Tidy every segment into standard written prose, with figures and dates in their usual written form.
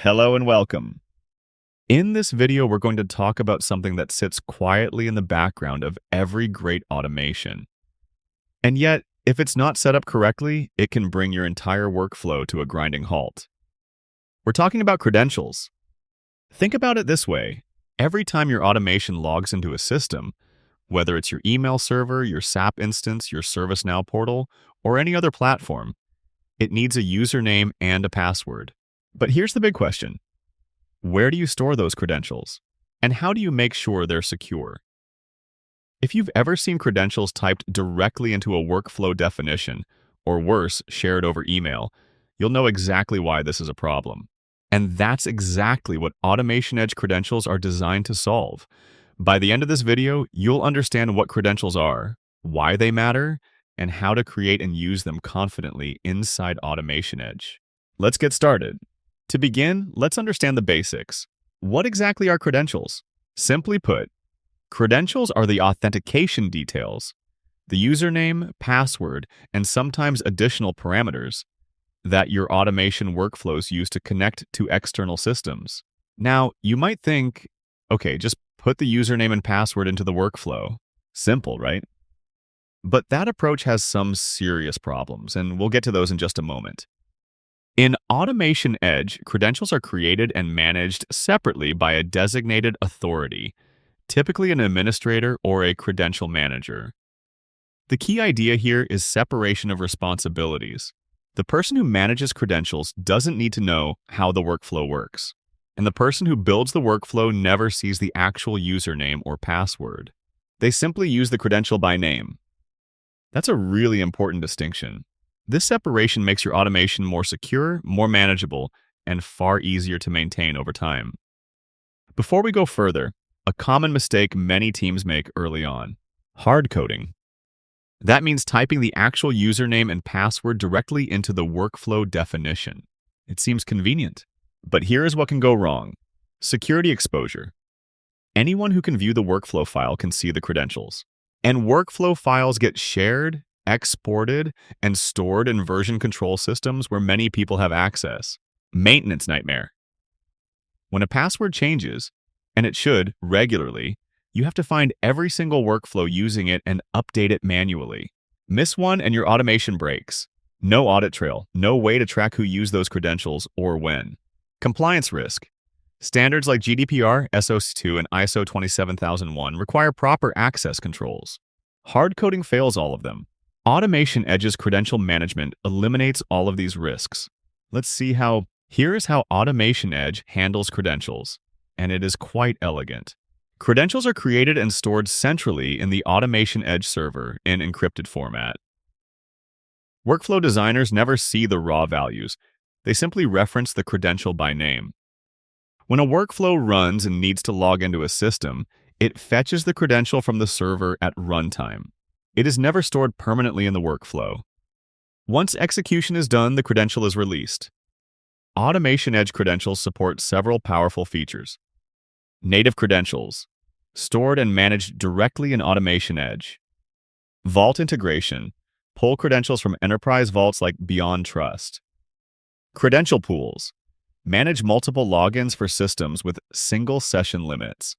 Hello and welcome. In this video, we're going to talk about something that sits quietly in the background of every great automation. And yet, if it's not set up correctly, it can bring your entire workflow to a grinding halt. We're talking about credentials. Think about it this way. Every time your automation logs into a system, whether it's your email server, your SAP instance, your ServiceNow portal, or any other platform, it needs a username and a password. But here's the big question. Where do you store those credentials? And how do you make sure they're secure? If you've ever seen credentials typed directly into a workflow definition, or worse, shared over email, you'll know exactly why this is a problem. And that's exactly what AutomationEdge credentials are designed to solve. By the end of this video, you'll understand what credentials are, why they matter, and how to create and use them confidently inside AutomationEdge. Let's get started. To begin, let's understand the basics. What exactly are credentials? Simply put, credentials are the authentication details, the username, password, and sometimes additional parameters that your automation workflows use to connect to external systems. Now, you might think, okay, just put the username and password into the workflow. Simple, right? But that approach has some serious problems, and we'll get to those in just a moment. In AutomationEdge, credentials are created and managed separately by a designated authority, typically an administrator or a credential manager. The key idea here is separation of responsibilities. The person who manages credentials doesn't need to know how the workflow works, and the person who builds the workflow never sees the actual username or password. They simply use the credential by name. That's a really important distinction. This separation makes your automation more secure, more manageable, and far easier to maintain over time. Before we go further, a common mistake many teams make early on: hard coding. That means typing the actual username and password directly into the workflow definition. It seems convenient, but here is what can go wrong. Security exposure. Anyone who can view the workflow file can see the credentials, and workflow files get shared, exported, and stored in version control systems where many people have access. Maintenance nightmare. When a password changes, and it should regularly, you have to find every single workflow using it and update it manually. Miss one and your automation breaks. No audit trail, no way to track who used those credentials or when. Compliance risk. Standards like GDPR, SOC2, and ISO 27001 require proper access controls. Hard coding fails all of them. AutomationEdge's credential management eliminates all of these risks. Let's see how. Here is how AutomationEdge handles credentials, and it is quite elegant. Credentials are created and stored centrally in the AutomationEdge server in encrypted format. Workflow designers never see the raw values. They simply reference the credential by name. When a workflow runs and needs to log into a system, it fetches the credential from the server at runtime. It is never stored permanently in the workflow. Once execution is done, the credential is released. AutomationEdge credentials support several powerful features. Native credentials, stored and managed directly in AutomationEdge. Vault integration, pull credentials from enterprise vaults like Beyond Trust. Credential pools, manage multiple logins for systems with single session limits.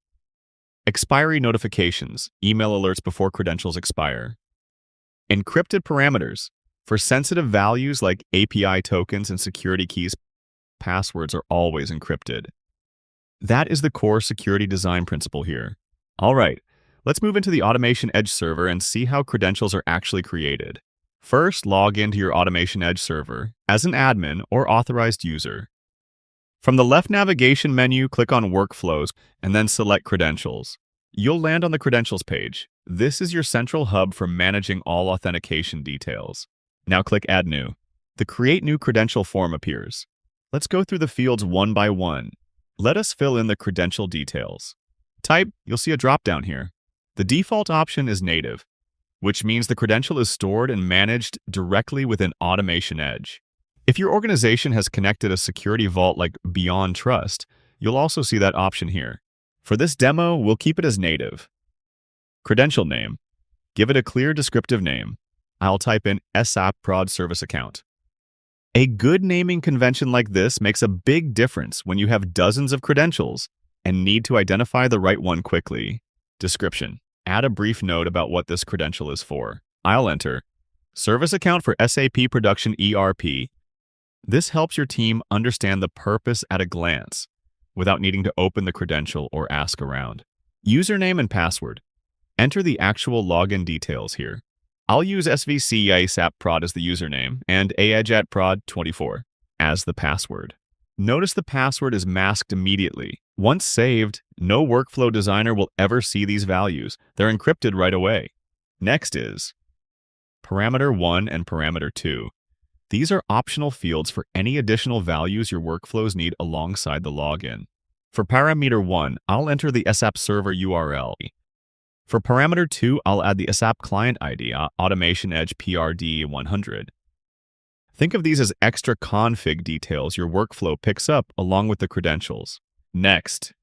Expiry notifications, email alerts before credentials expire. Encrypted parameters, for sensitive values like API tokens and security keys, passwords are always encrypted. That is the core security design principle here. All right, let's move into the AutomationEdge server and see how credentials are actually created. First, log into your AutomationEdge server as an admin or authorized user. From the left navigation menu, click on Workflows and then select Credentials. You'll land on the Credentials page. This is your central hub for managing all authentication details. Now click Add New. The Create New Credential form appears. Let's go through the fields one by one. Let us fill in the credential details. Type, you'll see a drop-down here. The default option is native, which means the credential is stored and managed directly within AutomationEdge. If your organization has connected a security vault like Beyond Trust, you'll also see that option here. For this demo, we'll keep it as native. Credential name. Give it a clear descriptive name. I'll type in SAP Prod Service Account. A good naming convention like this makes a big difference when you have dozens of credentials and need to identify the right one quickly. Description. Add a brief note about what this credential is for. I'll enter Service Account for SAP Production ERP. This helps your team understand the purpose at a glance without needing to open the credential or ask around. Username and password. Enter the actual login details here. I'll use svc-asap-prod as the username and aedge@prod24 as the password. Notice the password is masked immediately. Once saved, no workflow designer will ever see these values. They're encrypted right away. Next is parameter 1 and parameter 2. These are optional fields for any additional values your workflows need alongside the login. For parameter 1, I'll enter the SAP server URL. For parameter 2, I'll add the SAP client ID, AutomationEdge PRD100. Think of these as extra config details your workflow picks up along with the credentials. Next,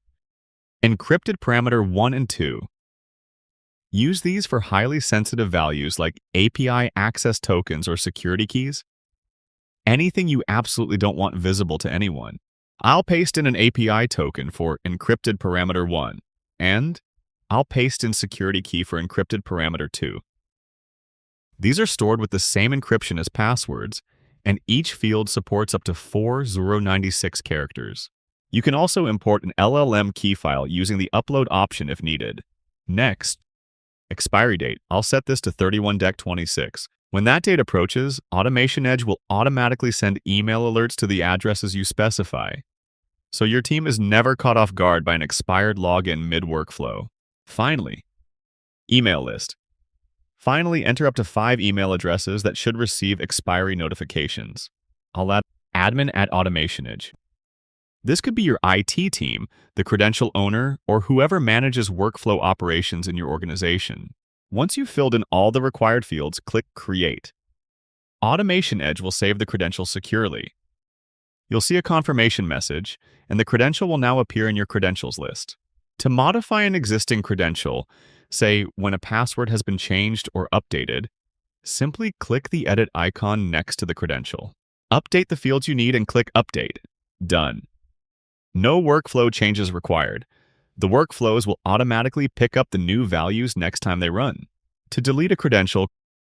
encrypted parameter 1 and 2. Use these for highly sensitive values like API access tokens or security keys. Anything you absolutely don't want visible to anyone. I'll paste in an API token for encrypted parameter 1, and I'll paste in security key for encrypted parameter 2. These are stored with the same encryption as passwords, and each field supports up to 4 096 characters. You can also import an LLM key file using the upload option if needed. Next, expiry date. I'll set this to 31-26. When that date approaches, AutomationEdge will automatically send email alerts to the addresses you specify, so your team is never caught off guard by an expired login mid-workflow. Finally, email list. Finally, enter up to 5 email addresses that should receive expiry notifications. I'll add admin@AutomationEdge. This could be your IT team, the credential owner, or whoever manages workflow operations in your organization. Once you've filled in all the required fields, click Create. AutomationEdge will save the credential securely. You'll see a confirmation message, and the credential will now appear in your credentials list. To modify an existing credential, say when a password has been changed or updated, simply click the edit icon next to the credential. Update the fields you need and click Update. Done. No workflow changes required. The workflows will automatically pick up the new values next time they run. To delete a credential,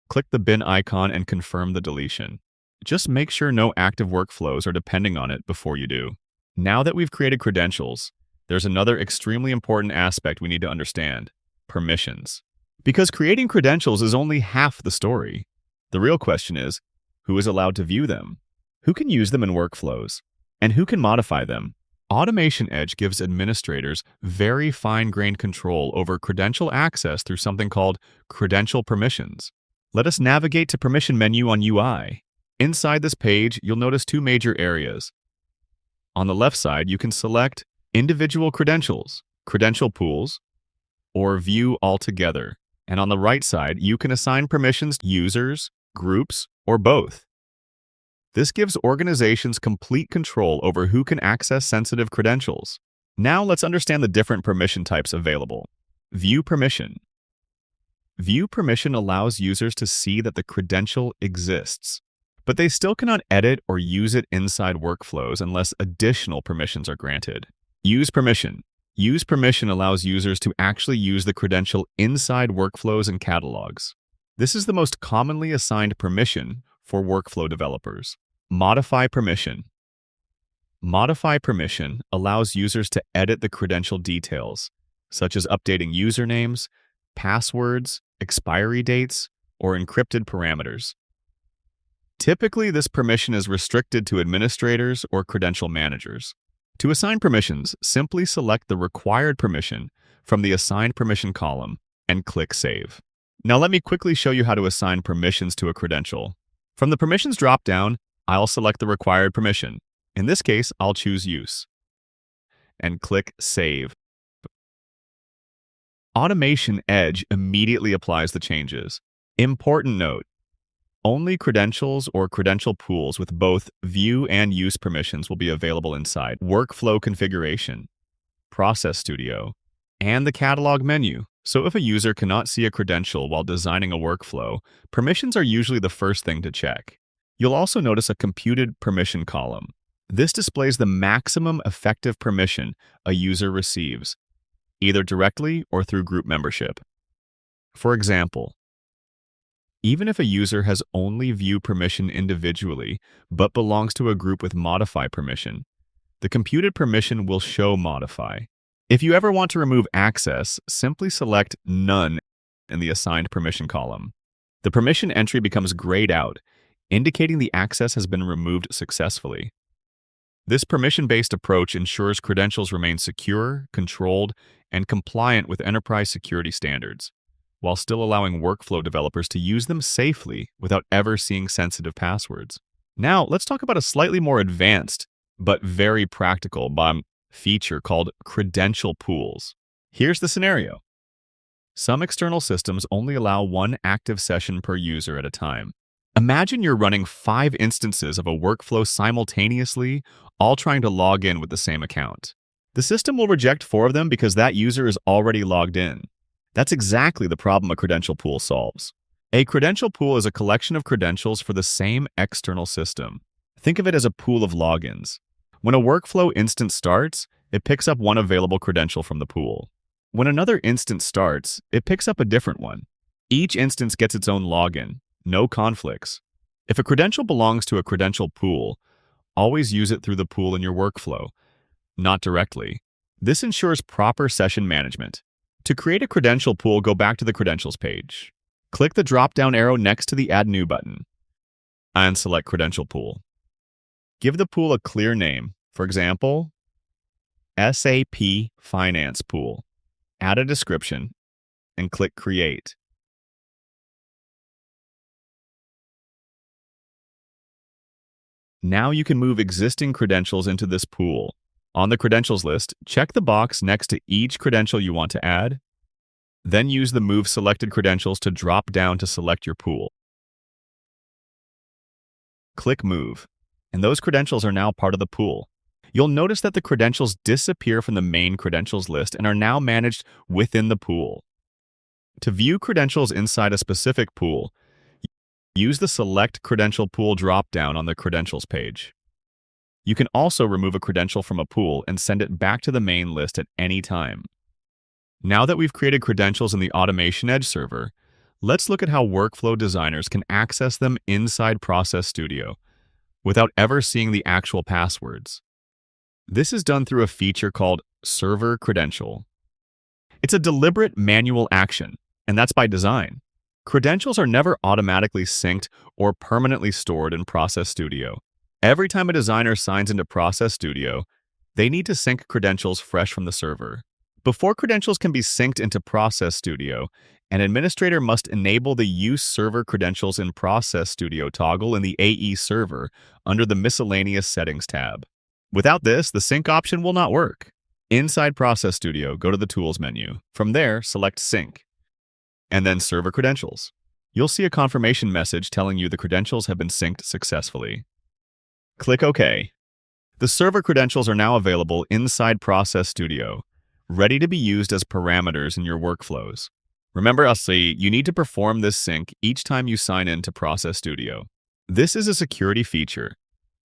click the bin icon and confirm the deletion. Just make sure no active workflows are depending on it before you do. Now that we've created credentials, there's another extremely important aspect we need to understand: permissions. Because creating credentials is only half the story. The real question is, who is allowed to view them? Who can use them in workflows? And who can modify them? AutomationEdge gives administrators very fine-grained control over credential access through something called credential permissions. Let us navigate to permission menu on UI. Inside this page, you'll notice 2 major areas. On the left side, you can select individual credentials, credential pools, or view altogether. And on the right side, you can assign permissions to users, groups, or both. This gives organizations complete control over who can access sensitive credentials. Now let's understand the different permission types available. View permission. View permission allows users to see that the credential exists, but they still cannot edit or use it inside workflows unless additional permissions are granted. Use permission. Use permission allows users to actually use the credential inside workflows and catalogs. This is the most commonly assigned permission for workflow developers. Modify permission. Modify permission allows users to edit the credential details, such as updating usernames, passwords, expiry dates, or encrypted parameters. Typically, this permission is restricted to administrators or credential managers. To assign permissions, simply select the required permission from the Assigned Permission column and click Save. Now let me quickly show you how to assign permissions to a credential. From the Permissions drop-down, I'll select the required permission. In this case, I'll choose Use and click Save. AutomationEdge immediately applies the changes. Important note: only credentials or credential pools with both view and use permissions will be available inside Workflow Configuration, Process Studio, and the Catalog menu. So if a user cannot see a credential while designing a workflow, permissions are usually the first thing to check. You'll also notice a computed permission column. This displays the maximum effective permission a user receives, either directly or through group membership. For example, even if a user has only view permission individually but belongs to a group with modify permission, the computed permission will show modify. If you ever want to remove access, simply select None in the assigned permission column. The permission entry becomes grayed out, indicating the access has been removed successfully. This permission-based approach ensures credentials remain secure, controlled, and compliant with enterprise security standards, while still allowing workflow developers to use them safely without ever seeing sensitive passwords. Now, let's talk about a slightly more advanced but very practical feature called credential pools. Here's the scenario. Some external systems only allow one active session per user at a time. Imagine you're running 5 instances of a workflow simultaneously, all trying to log in with the same account. The system will reject 4 of them because that user is already logged in. That's exactly the problem a credential pool solves. A credential pool is a collection of credentials for the same external system. Think of it as a pool of logins. When a workflow instance starts, it picks up one available credential from the pool. When another instance starts, it picks up a different one. Each instance gets its own login. No conflicts. If a credential belongs to a credential pool, always use it through the pool in your workflow, not directly. This ensures proper session management. To create a credential pool, go back to the Credentials page. Click the drop-down arrow next to the Add New button and select Credential Pool. Give the pool a clear name, for example, SAP Finance Pool. Add a description and click Create. Now you can move existing credentials into this pool. On the credentials list, check the box next to each credential you want to add. Then use the Move Selected Credentials to drop down to select your pool. Click Move, and those credentials are now part of the pool. You'll notice that the credentials disappear from the main credentials list and are now managed within the pool. To view credentials inside a specific pool, use the Select Credential Pool drop-down on the Credentials page. You can also remove a credential from a pool and send it back to the main list at any time. Now that we've created credentials in the AutomationEdge server, let's look at how workflow designers can access them inside Process Studio without ever seeing the actual passwords. This is done through a feature called Server Credential. It's a deliberate manual action, and that's by design. Credentials are never automatically synced or permanently stored in Process Studio. Every time a designer signs into Process Studio, they need to sync credentials fresh from the server. Before credentials can be synced into Process Studio, an administrator must enable the Use Server Credentials in Process Studio toggle in the AE server under the Miscellaneous Settings tab. Without this, the sync option will not work. Inside Process Studio, go to the Tools menu. From there, select Sync, and then Server Credentials. You'll see a confirmation message telling you the credentials have been synced successfully. Click OK. The server credentials are now available inside Process Studio, ready to be used as parameters in your workflows. Remember, you need to perform this sync each time you sign in to Process Studio. This is a security feature.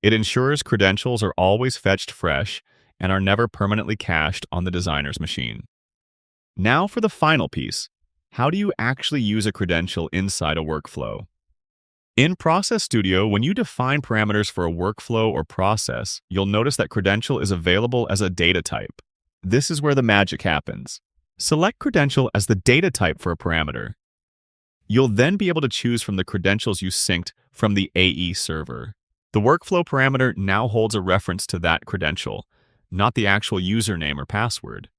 It ensures credentials are always fetched fresh and are never permanently cached on the designer's machine. Now for the final piece. How do you actually use a credential inside a workflow? In Process Studio, when you define parameters for a workflow or process, you'll notice that credential is available as a data type. This is where the magic happens. Select credential as the data type for a parameter. You'll then be able to choose from the credentials you synced from the AE server. The workflow parameter now holds a reference to that credential, not the actual username or password.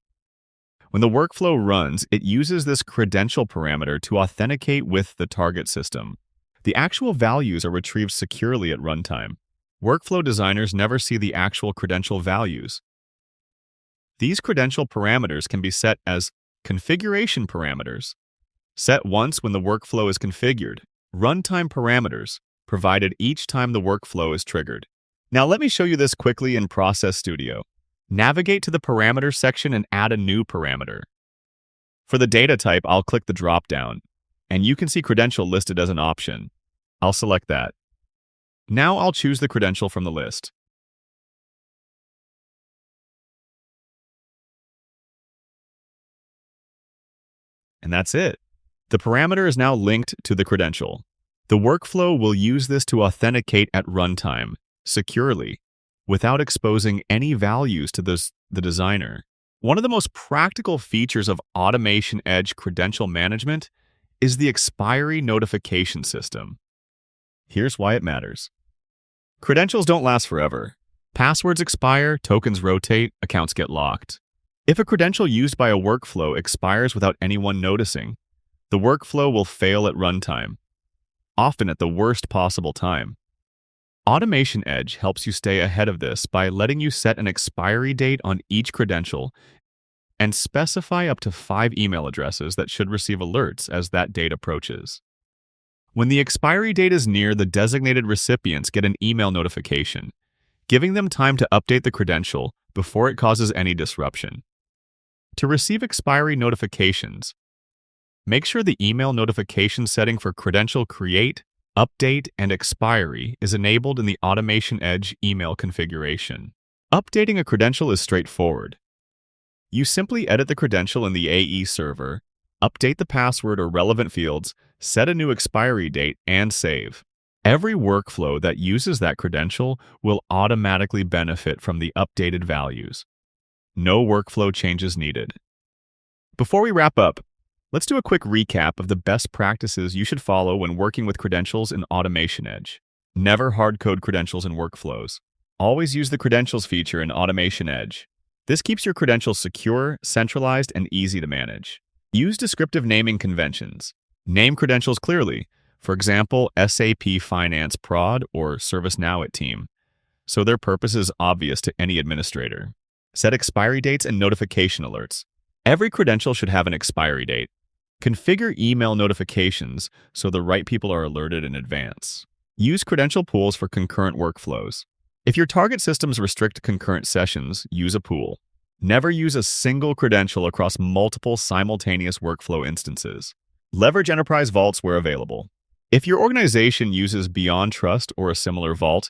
When the workflow runs, it uses this credential parameter to authenticate with the target system. The actual values are retrieved securely at runtime. Workflow designers never see the actual credential values. These credential parameters can be set as configuration parameters, set once when the workflow is configured, runtime parameters, provided each time the workflow is triggered. Now let me show you this quickly in Process Studio. Navigate to the Parameters section and add a new parameter. For the data type, I'll click the drop-down, and you can see credential listed as an option. I'll select that. Now I'll choose the credential from the list. And that's it. The parameter is now linked to the credential. The workflow will use this to authenticate at runtime, securely, without exposing any values to the designer. One of the most practical features of AutomationEdge credential management is the expiry notification system. Here's why it matters. Credentials don't last forever. Passwords expire, tokens rotate, accounts get locked. If a credential used by a workflow expires without anyone noticing, the workflow will fail at runtime, often at the worst possible time. AutomationEdge helps you stay ahead of this by letting you set an expiry date on each credential and specify up to 5 email addresses that should receive alerts as that date approaches. When the expiry date is near, the designated recipients get an email notification, giving them time to update the credential before it causes any disruption. To receive expiry notifications, make sure the email notification setting for credential create, update, and expiry is enabled in the AutomationEdge email configuration. Updating a credential is straightforward. You simply edit the credential in the AE server, update the password or relevant fields, set a new expiry date, and save. Every workflow that uses that credential will automatically benefit from the updated values. No workflow changes needed. Before we wrap up, let's do a quick recap of the best practices you should follow when working with credentials in AutomationEdge. Never hard-code credentials in workflows. Always use the Credentials feature in AutomationEdge. This keeps your credentials secure, centralized, and easy to manage. Use descriptive naming conventions. Name credentials clearly, for example, SAP Finance Prod or ServiceNow at Team, so their purpose is obvious to any administrator. Set expiry dates and notification alerts. Every credential should have an expiry date. Configure email notifications so the right people are alerted in advance. Use credential pools for concurrent workflows. If your target systems restrict concurrent sessions, use a pool. Never use a single credential across multiple simultaneous workflow instances. Leverage enterprise vaults where available. If your organization uses Beyond Trust or a similar vault,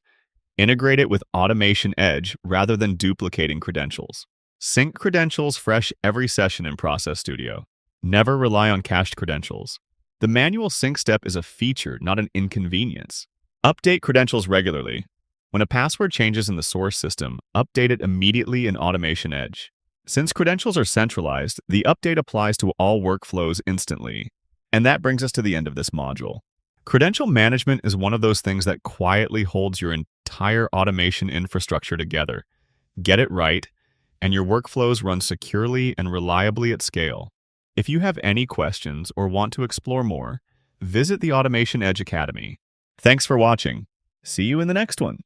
integrate it with AutomationEdge rather than duplicating credentials. Sync credentials fresh every session in Process Studio. Never rely on cached credentials. The manual sync step is a feature, not an inconvenience. Update credentials regularly. When a password changes in the source system, update it immediately in AutomationEdge. Since credentials are centralized, the update applies to all workflows instantly. And that brings us to the end of this module. Credential management is one of those things that quietly holds your entire automation infrastructure together. Get it right, and your workflows run securely and reliably at scale. If you have any questions or want to explore more, visit the AutomationEdge Academy. Thanks for watching. See you in the next one.